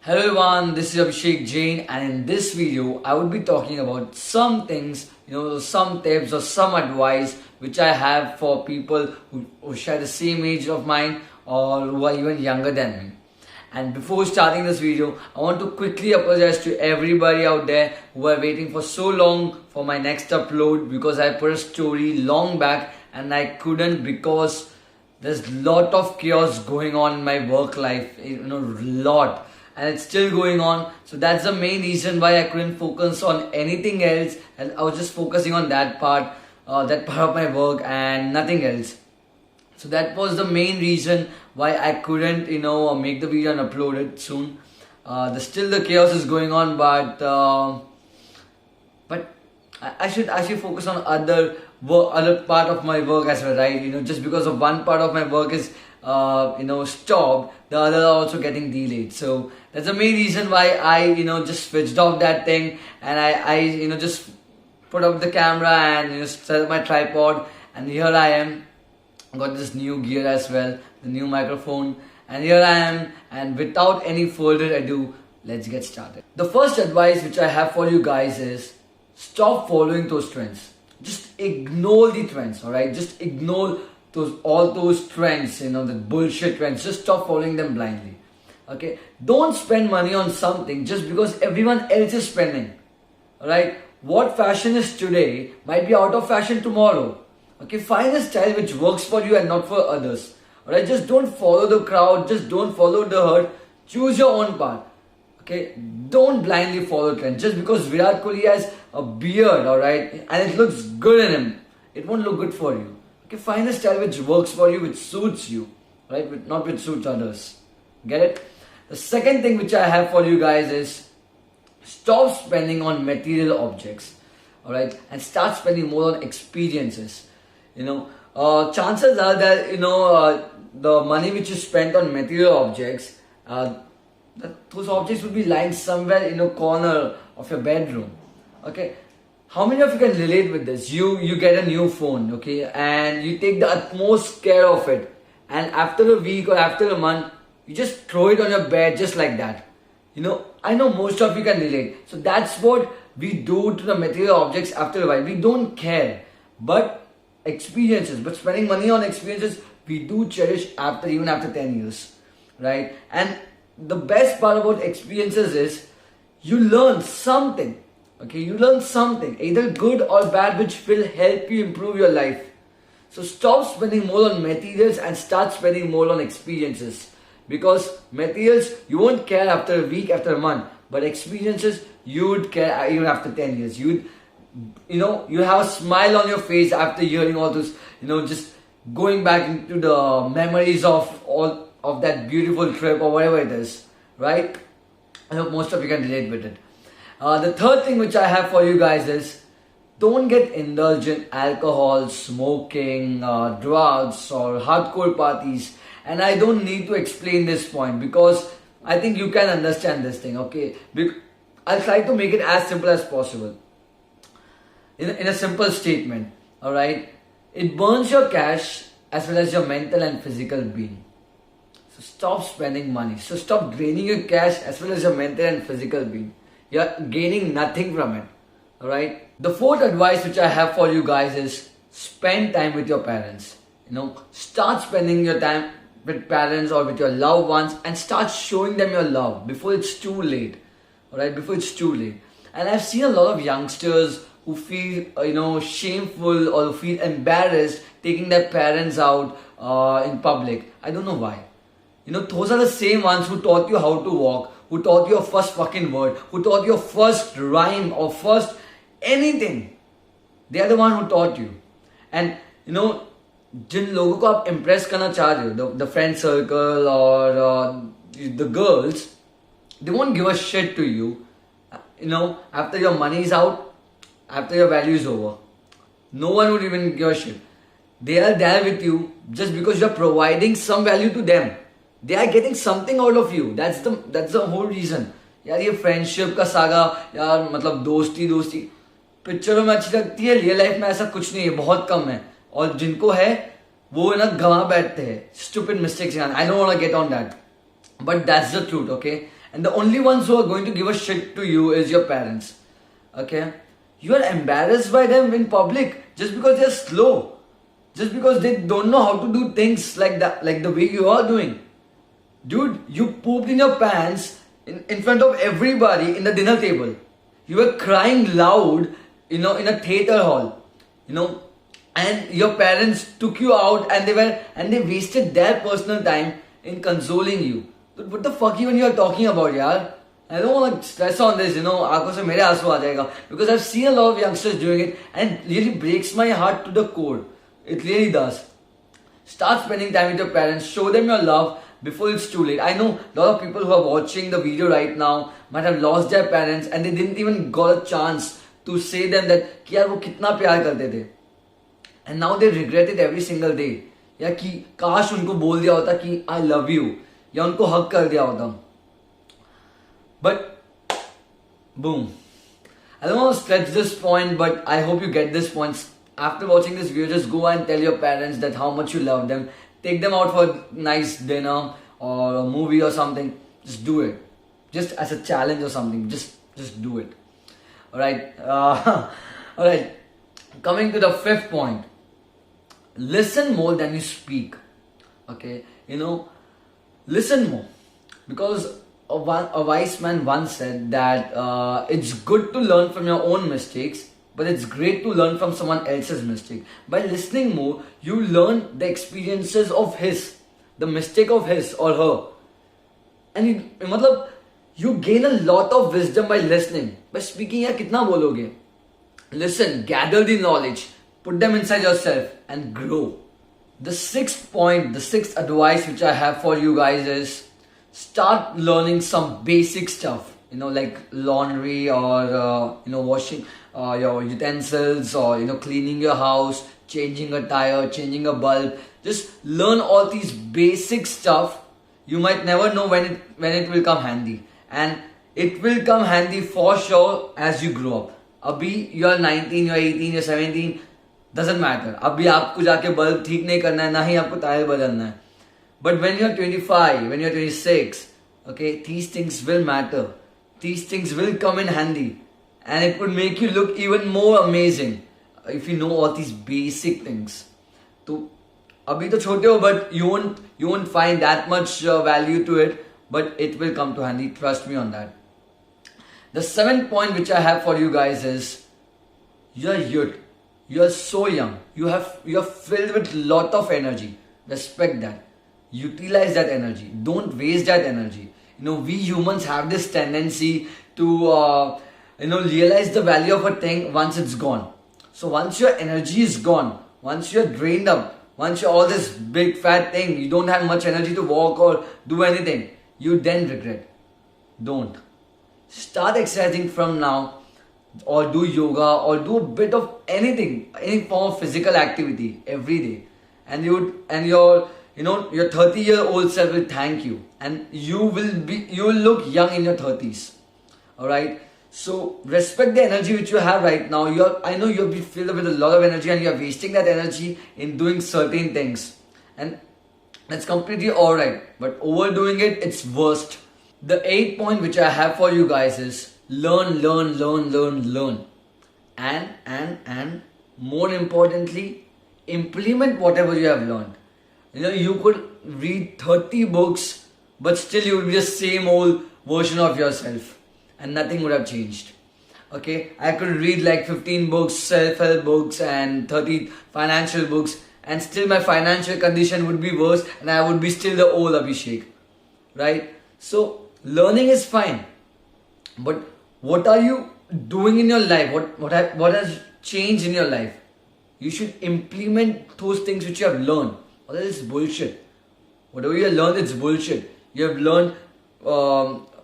Hello everyone, this is Abhishek Jain, and in this video I would be talking about some things, some tips or some advice which I have for people who share the same age of mine or who are even younger than me. And before starting this video, I want to quickly apologize to everybody out there who are waiting for so long for my next upload, because I put a story long back and I couldn't because there's lot of chaos going on in my work life, lot, and it's still going on. So that's the main reason why I couldn't focus on anything else, and I was just focusing on that part of my work and nothing else. So that was the main reason why I couldn't, make the video and upload it soon. The chaos is going on, but I should focus on other part of my work as well, right? Just because of one part of my work is stopped, the other are also getting delayed. So that's the main reason why I just switched off that thing, and I just put up the camera and set up my tripod, and here I am. Got this new gear as well, the new microphone, and here I am. And without any further ado, let's get started. The first advice which I have for you guys is stop following those trends. Just ignore the trends, alright? Just ignore all those trends, the bullshit trends. Just stop following them blindly. Okay? Don't spend money on something just because everyone else is spending. Alright? What fashion is today might be out of fashion tomorrow. Okay, find a style which works for you and not for others. Alright, just don't follow the crowd, just don't follow the herd. Choose your own path. Okay, don't blindly follow trends. Just because Virat Kohli has a beard, alright, and it looks good in him, it won't look good for you. Okay, find a style which works for you, which suits you, right? Not which suits others. Get it? The second thing which I have for you guys is stop spending on material objects, alright, and start spending more on experiences. Chances are that the money which you spent on material objects, those objects would be lying somewhere in a corner of your bedroom. Okay, how many of you can relate with this? You get a new phone, okay, and you take the utmost care of it, and after a week or after a month, you just throw it on your bed just like that. I know most of you can relate. So that's what we do to the material objects after a while. We don't care, but spending money on experiences we do cherish even after 10 years, right? And the best part about experiences is you learn something. Okay, you learn something, either good or bad, which will help you improve your life. So stop spending more on materials and start spending more on experiences, because materials you won't care after a week, after a month, but experiences you would care even after 10 years. You have a smile on your face after hearing all those, just going back into the memories of all of that beautiful trip or whatever it is, right? I hope most of you can relate with it. The third thing which I have for you guys is don't get indulged in alcohol, smoking, drugs, or hardcore parties. And I don't need to explain this point because I think you can understand this thing, okay? I'll try to make it as simple as possible. In a simple statement, alright? It burns your cash as well as your mental and physical being. So stop spending money. So stop draining your cash as well as your mental and physical being. You're gaining nothing from it, alright? The fourth advice which I have for you guys is spend time with your parents. Start spending your time with parents or with your loved ones and start showing them your love before it's too late, alright? Before it's too late. And I've seen a lot of youngsters who feel shameful or who feel embarrassed taking their parents out in public. I don't know why. Those are the same ones who taught you how to walk, who taught you your first fucking word, who taught your first rhyme or first anything. They are the one who taught you. And जिन लोगों को आप impress करना चाह रहे हो, the friend circle or the girls, they won't give a shit to you. After your money is out, after your value is over, no one would even give a shit. They are there with you just because you are providing some value to them. They are getting something out of you. That's the whole reason. यार ये friendship का saga, यार मतलब दोस्ती पिक्चरों में अच्छी लगती है, रियल लाइफ में ऐसा कुछ नहीं है, बहुत कम है. और जिनको है वो गंवा बैठते हैं. Stupid mistakes, I don't want to get on that. But that's the truth, okay? And the only ones who are going to give a shit to you is your parents. Okay? You are embarrassed by them in public just because they're slow. Just because they don't know how to do things like that, like the way you are doing. Dude, you pooped in your pants in front of everybody in the dinner table. You were crying loud, in a theater hall, and your parents took you out and they wasted their personal time in consoling you. Dude, what the fuck even you are talking about, yaar? I don't want to stress on this, आंखों से मेरे आंसू आ जाएगा, because I've seen a lot of youngsters doing it and it really breaks my heart to the core. It really does. Start spending time with your parents, show them your love before it's too late. I know a lot of people who are watching the video right now might have lost their parents and they didn't even got a chance to say them that कि यार वो कितना प्यार करते थे. And now they regret it every single day. या कि काश उनको बोल दिया होता कि I love you, या उनको हक कर दिया होता. But boom. I don't want to stretch this point, but I hope you get this point. After watching this video, just go and tell your parents that how much you love them. Take them out for a nice dinner or a movie or something. Just do it. Just as a challenge or something. Just do it. Alright. Alright. Coming to the fifth point. Listen more than you speak. Okay. Listen more. Because a wise man once said that it's good to learn from your own mistakes, but it's great to learn from someone else's mistake. By listening more, you learn the experiences of the mistake of his or her. And you gain a lot of wisdom by listening. By speaking, ya kitna bologe? Listen, gather the knowledge, put them inside yourself and grow. The sixth advice which I have for you guys is start learning some basic stuff, like laundry or, washing your utensils or, cleaning your house, changing a tire, changing a bulb. Just learn all these basic stuff. You might never know when it will come handy. And it will come handy for sure as you grow up. Abhi you are 19, you are 18, you are 17, doesn't matter. Abhi aapko jaake bulb theek nahi karna hai, na hi aapko tire badalna hai. But when you're 25, when you're 26, okay, these things will matter. These things will come in handy. And it would make you look even more amazing if you know all these basic things. So, abhi to chote ho, but you won't find that much value to it. But it will come to handy. Trust me on that. The seventh point which I have for you guys is, you're youth. You're so young. You're filled with lot of energy. Respect that. Utilize that energy. Don't waste that energy. We humans have this tendency to, realize the value of a thing once it's gone. So once your energy is gone, once you're drained up, once you're all this big fat thing, you don't have much energy to walk or do anything, you then regret. Don't. Start exercising from now, or do yoga, or do a bit of anything, any form of physical activity every day. And your 30-year-old self will thank you, and you will look young in your 30s. Alright? So respect the energy which you have right now. I know you'll be filled with a lot of energy and you're wasting that energy in doing certain things. And that's completely alright. But overdoing it, it's worst. The 8th point which I have for you guys is learn. And more importantly, implement whatever you have learned. You could read 30 books, but still you would be the same old version of yourself. And nothing would have changed. Okay? I could read like 15 books, self-help books and 30 financial books, and still my financial condition would be worse and I would be still the old Abhishek. Right? So, learning is fine. But what are you doing in your life? What has changed in your life? You should implement those things which you have learned. Or that is bullshit. Whatever you have learned, it's bullshit. You have learned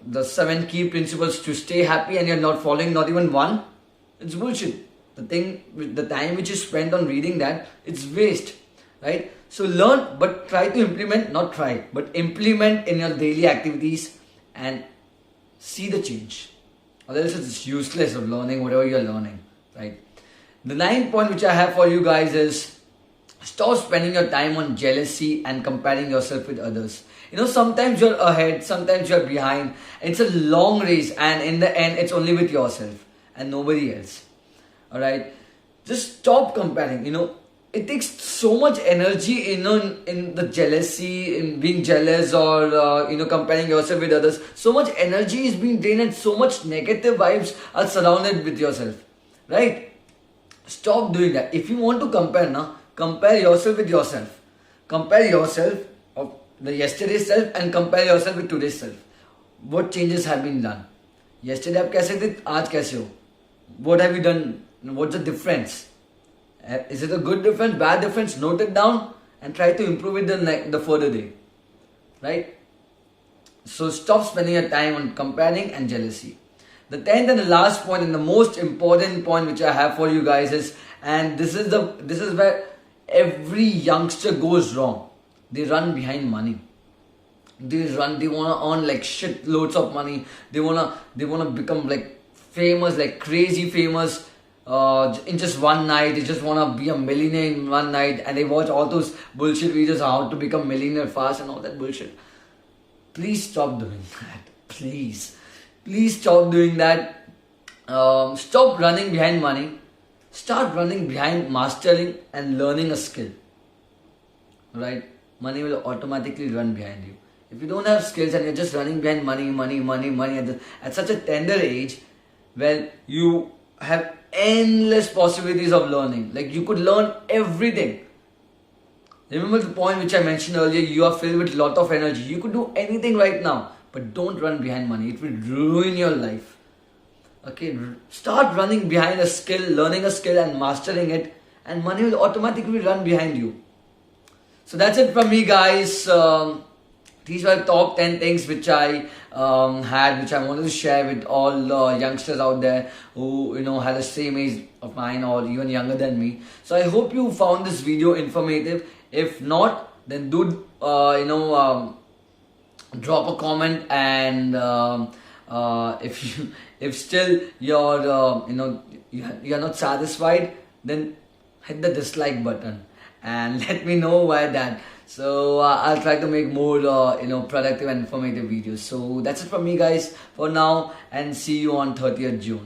the 7 key principles to stay happy and you're not following not even one. It's bullshit. The time which you spent on reading that, it's waste. Right? So learn, but try to implement, not try, but implement in your daily activities and see the change. Or else it's useless of learning whatever you're learning. Right? The 9th point which I have for you guys is, stop spending your time on jealousy and comparing yourself with others. Sometimes you're ahead, sometimes you're behind. It's a long race, and in the end, it's only with yourself and nobody else. All right, just stop comparing. It takes so much energy, in the jealousy, in being jealous, or comparing yourself with others. So much energy is being drained, and so much negative vibes are surrounded with yourself, right? Stop doing that. If you want to compare now, compare yourself with yourself. Compare yourself of the yesterday's self and compare yourself with today's self. What changes have been done? Yesterday आप कैसे थे, आज कैसे हो? What have you done? What's the difference? Is it a good difference, bad difference? Note it down and try to improve it the further day, right? So stop spending your time on comparing and jealousy. The 10th and the last point, and the most important point which I have for you guys is, and this is where every youngster goes wrong. They run behind money. They wanna earn like shit loads of money. They wanna become like famous, like crazy famous, in just one night. They just wanna be a millionaire in one night, and they watch all those bullshit videos how to become millionaire fast and all that bullshit. Please stop doing that. Please stop doing that. Stop running behind money. Start running behind mastering and learning a skill. Right? Money will automatically run behind you. If you don't have skills and you're just running behind money at such a tender age, well, you have endless possibilities of learning. Like, you could learn everything. Remember the point which I mentioned earlier, you are filled with a lot of energy. You could do anything right now, but don't run behind money. It will ruin your life. Okay, start running behind a skill, learning a skill and mastering it, and money will automatically run behind you. So that's it from me, guys. These were top 10 things which I which I wanted to share with all youngsters out there who had the same age of mine or even younger than me. So I hope you found this video informative. If not, then do drop a comment, and if still you're not satisfied, then hit the dislike button and let me know why that. So I'll try to make more productive and informative videos. So that's it from me, guys, for now, and see you on 30th June.